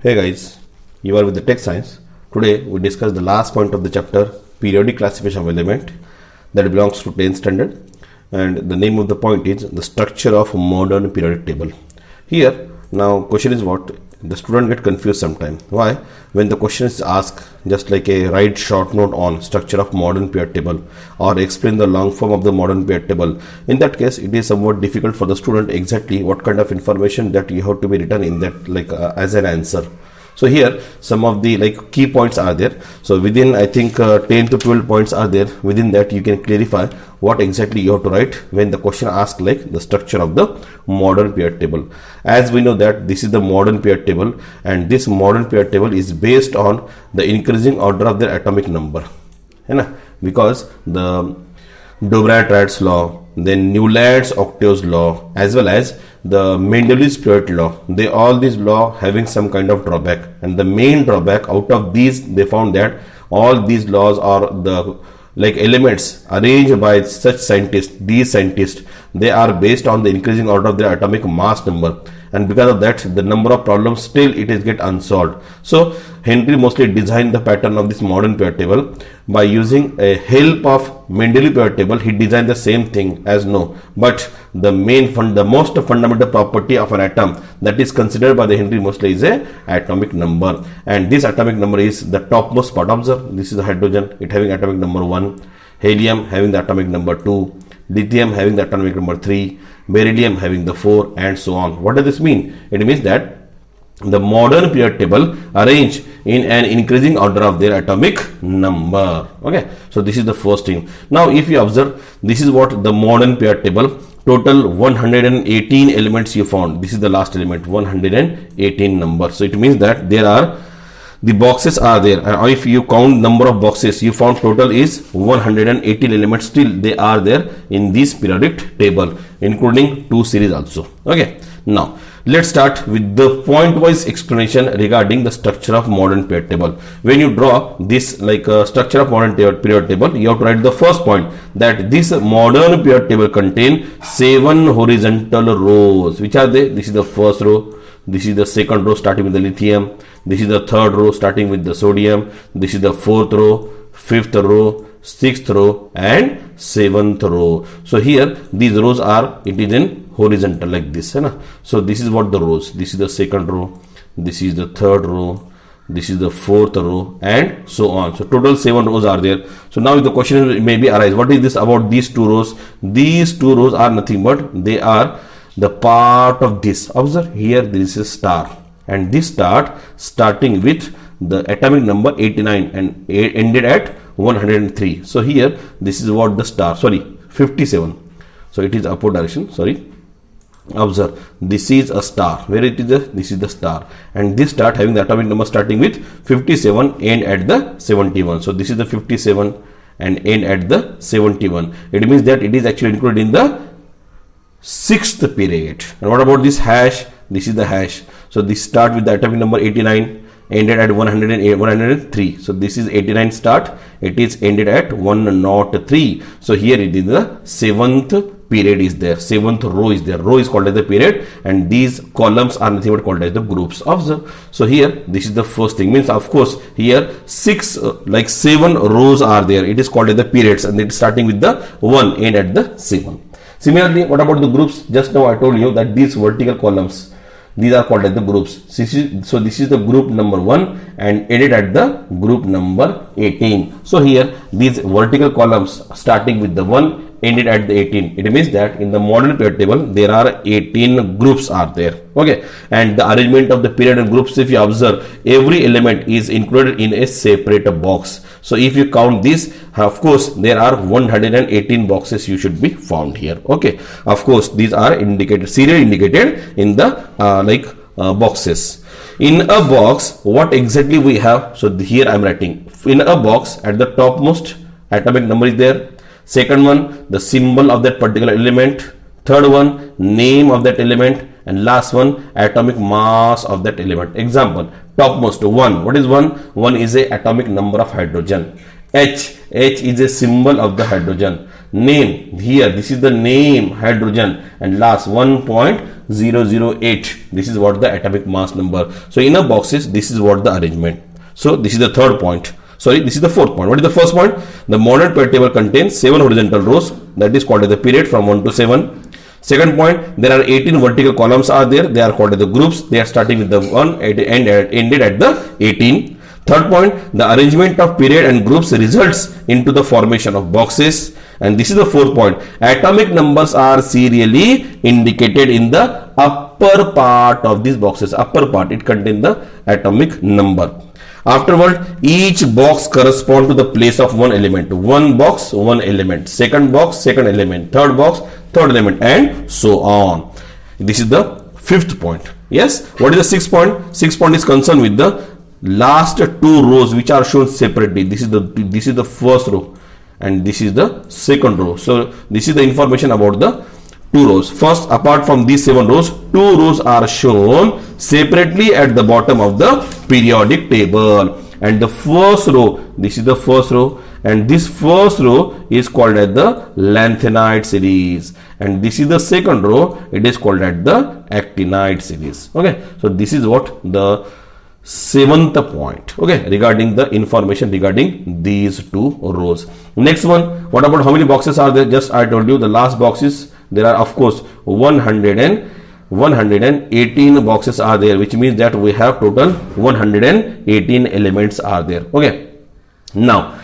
Hey guys, you are with the Tech Science. Today we discuss the last point of the chapter, periodic classification of element, that belongs to 10th standard, and the name of the point is the structure of modern periodic table. Here now question is what the student get confused sometime. Why? When the question is asked just like a write short note on structure of modern periodic table or explain the long form of the modern periodic table, in that case it is somewhat difficult for the student exactly what kind of information that you have to be written in that as an answer. So here some of the key points are there. So within I think 10 to 12 points are there. Within that you can clarify what exactly you have to write when the question asks the structure of the modern periodic table. As we know that this is the modern periodic table, and this modern periodic table is based on the increasing order of their atomic number, because the Dobrand-Rad's law, then Newland's octaves law, as well as the Mendeleev's periodic law, all these law having some kind of drawback, and the main drawback out of these, they found that all these laws are the elements arranged by such scientists, these scientists, they are based on the increasing order of their atomic mass number, and because of that the number of problems still it is get unsolved. So Henry mostly designed the pattern of this modern periodic table by using a help of Mendeleev periodic table. He designed the same thing as but the most fundamental property of an atom that is considered by the Henry mostly is a atomic number, and this atomic number is the topmost part. Observe, this is the hydrogen, it having atomic number 1, helium having the atomic number 2, lithium having the atomic number 3, beryllium having the 4, and so on. What does this mean? It means that the modern periodic table arranged in an increasing order of their atomic number. Okay, so this is the first thing. Now if you observe, this is what the modern periodic table, total 118 elements you found. This is the last element, 118 number. So it means that there are the boxes are there, and if you count number of boxes you found, total is 118 elements. Still they are there in this periodic table, including 2 series also. Okay, now let's start with the point wise explanation regarding the structure of modern periodic table. When you draw this structure of modern periodic table, you have to write the first point that this modern periodic table contain 7 horizontal rows. Which are they? This is the first row, this is the second row starting with the lithium, this is the third row starting with the sodium, this is the fourth row, fifth row, sixth row, and seventh row. So here these rows are, it is in horizontal like this. So this is what the rows, this is the second row, this is the third row, this is the fourth row, and so on. So total 7 rows are there. So now the question may be arise, what is this about these 2 rows? These 2 rows are nothing but they are the part of this. Observe here, this is star, and this starting with the atomic number 89 and ended at 103. So here this is what the star, 57. So it is upward direction, Observe, this is a star. Where it is? This is the star, and this star having the atomic number starting with 57 end at the 71. So this is the 57 and end at the 71. It means that it is actually included in the 6th period. And what about this hash? This is the hash. So this start with the atomic number 89, ended at 103. So this is 89 start, it is ended at 103. So here it is the 7th period is there, 7th row is there. Row is called as the period, and these columns are nothing but called as the groups. Observe, so here this is the first thing, means of course here 7 rows are there. It is called as the periods, and it is starting with the 1 end at the 7. Similarly, what about the groups? Just now I told you that these vertical columns, these are called as the groups. So this is the group number 1 and ended at the group number 18. So here these vertical columns starting with the 1 ended at the 18. It means that in the modern periodic table there are 18 groups are there. Okay, and the arrangement of the period and groups, if you observe, every element is included in a separate box. So if you count this, of course there are 118 boxes you should be found here. Okay, of course these are indicated, serially indicated in the boxes. In a box, what exactly we have? So here I am writing, in a box at the topmost atomic number is there, second one the symbol of that particular element, third one name of that element, and last one atomic mass of that element. Example, topmost 1. What is 1? 1 is a atomic number of hydrogen. H is a symbol of the hydrogen. Name, here this is the name hydrogen, and last 1 point 0.008. This is what the atomic mass number. So in a boxes, this is what the arrangement. So this is the third point. Sorry, this is the fourth point. What is the first point? The modern periodic table contains 7 horizontal rows. That is called as the period from 1 to 7. Second point, there are 18 vertical columns are there. They are called as the groups. They are starting with the 1 and ended at the 18. Third point, the arrangement of period and groups results into the formation of boxes. And this is the fourth point. Atomic numbers are serially indicated in the upper part of these boxes. Upper part, it contains the atomic number. Afterward, each box corresponds to the place of one element. One box, one element. Second box, second element. Third box, third element, and so on. This is the fifth point. Yes. What is the sixth point? Sixth point is concerned with the last two rows which are shown separately. This is the first row, and this is the second row. So this is the information about the two rows. First, apart from these 7 rows, 2 rows are shown separately at the bottom of the periodic table. And the first row, this is the first row, and this first row is called as the Lanthanide series, and this is the second row, it is called as the actinide series. Okay, so this is what the 7th point, okay, regarding the information regarding these 2 rows. Next one, what about how many boxes are there? Just I told you the last boxes, there are of course 118 boxes are there, which means that we have total 118 elements are there. Okay, now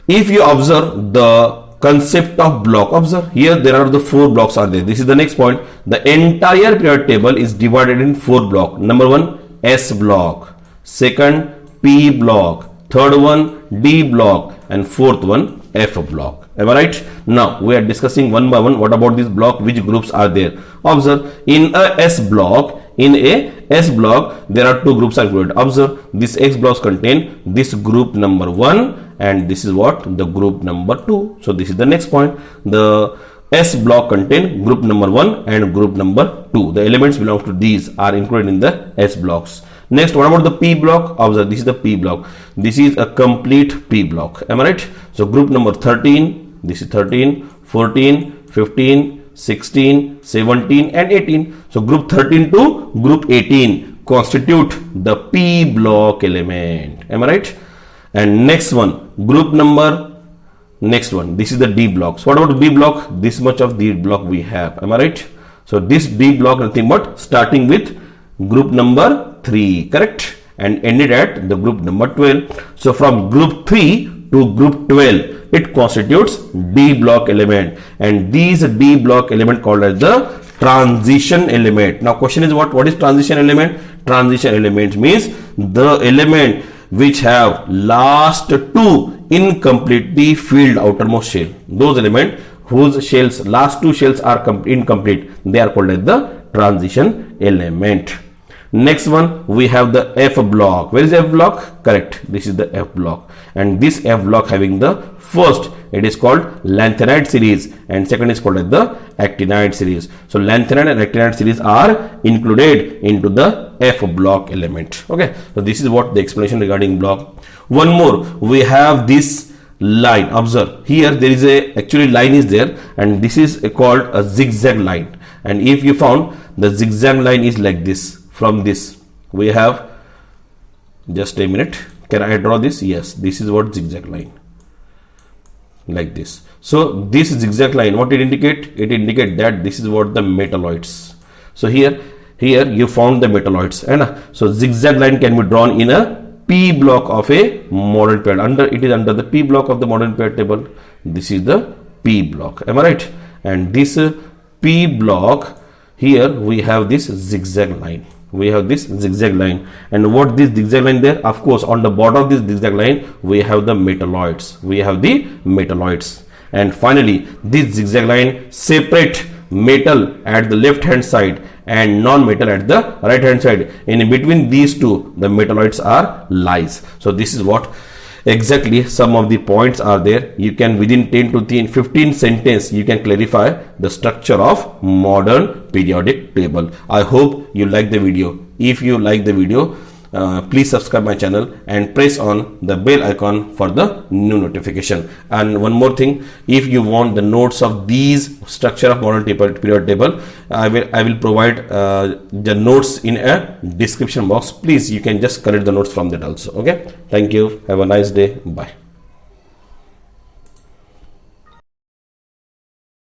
if you observe the concept of block, observe here there are the 4 blocks are there. This is the next point. The entire periodic table is divided in 4 blocks. Number 1, S block, second P block, third one D block, and fourth one F block. Am I right? Now we are discussing one by one. What about this block? Which groups are there? Observe, in a S block, there are 2 groups are included. Observe, this X blocks contain this group number 1, and this is what the group number 2. So this is the next point. The S block contain group number 1 and group number 2. The elements belong to these are included in the S blocks. Next, what about the P block? Observe, this is the P block. This is a complete P block. Am I right? So group number 13, this is 13, 14, 15, 16, 17, and 18. So group 13 to group 18 constitute the P block element. Am I right? And next one, group number, next one, this is the D block. So what about B block? This much of D block we have. Am I right? So this D block nothing but starting with group number 3, correct, and ended at the group number 12. So from group 3 to group 12, it constitutes D block element, and these D block element called as the transition element. Now question is what is transition element? Transition element means the element which have last 2 incompletely filled outermost shell. Those elements whose shells, last 2 shells are incomplete, they are called as the transition element. Next one, we have the F block. Where is F block? Correct, this is the F block, and this F block having the first, it is called Lanthanide series, and second is called as the actinide series. So Lanthanide and actinide series are included into the F block element. Okay, so this is what the explanation regarding block. One more, we have this line. Observe, here there is a actually line is there, and this is called a zigzag line. And if you found the zigzag line is like this, from this we have, just a minute, can I draw this? Yes, this is what zigzag line, like this. So this zigzag line, what it indicate? It indicate that this is what the metalloids. So here you found the metalloids, and so zigzag line can be drawn in a P block of a modern period. It is under the P block of the modern period table. This is the P block. Am I right? And this P block, here we have this zigzag line. We have this zigzag line, and what this zigzag line there? Of course, on the bottom of this zigzag line we have the metalloids. We have the metalloids, and finally this zigzag line separate metal at the left hand side and non-metal at the right hand side. In between these two, the metalloids are lies. So this is what exactly some of the points are there. You can within 10 to 15 sentence you can clarify the structure of modern periodic table. I hope you like the video. If you like the video, please subscribe my channel and press on the bell icon for the new notification. And one more thing, if you want the notes of these structure of modern period table, I will provide the notes in a description box. Please, you can just collect the notes from that also. Okay, thank you, have a nice day, bye.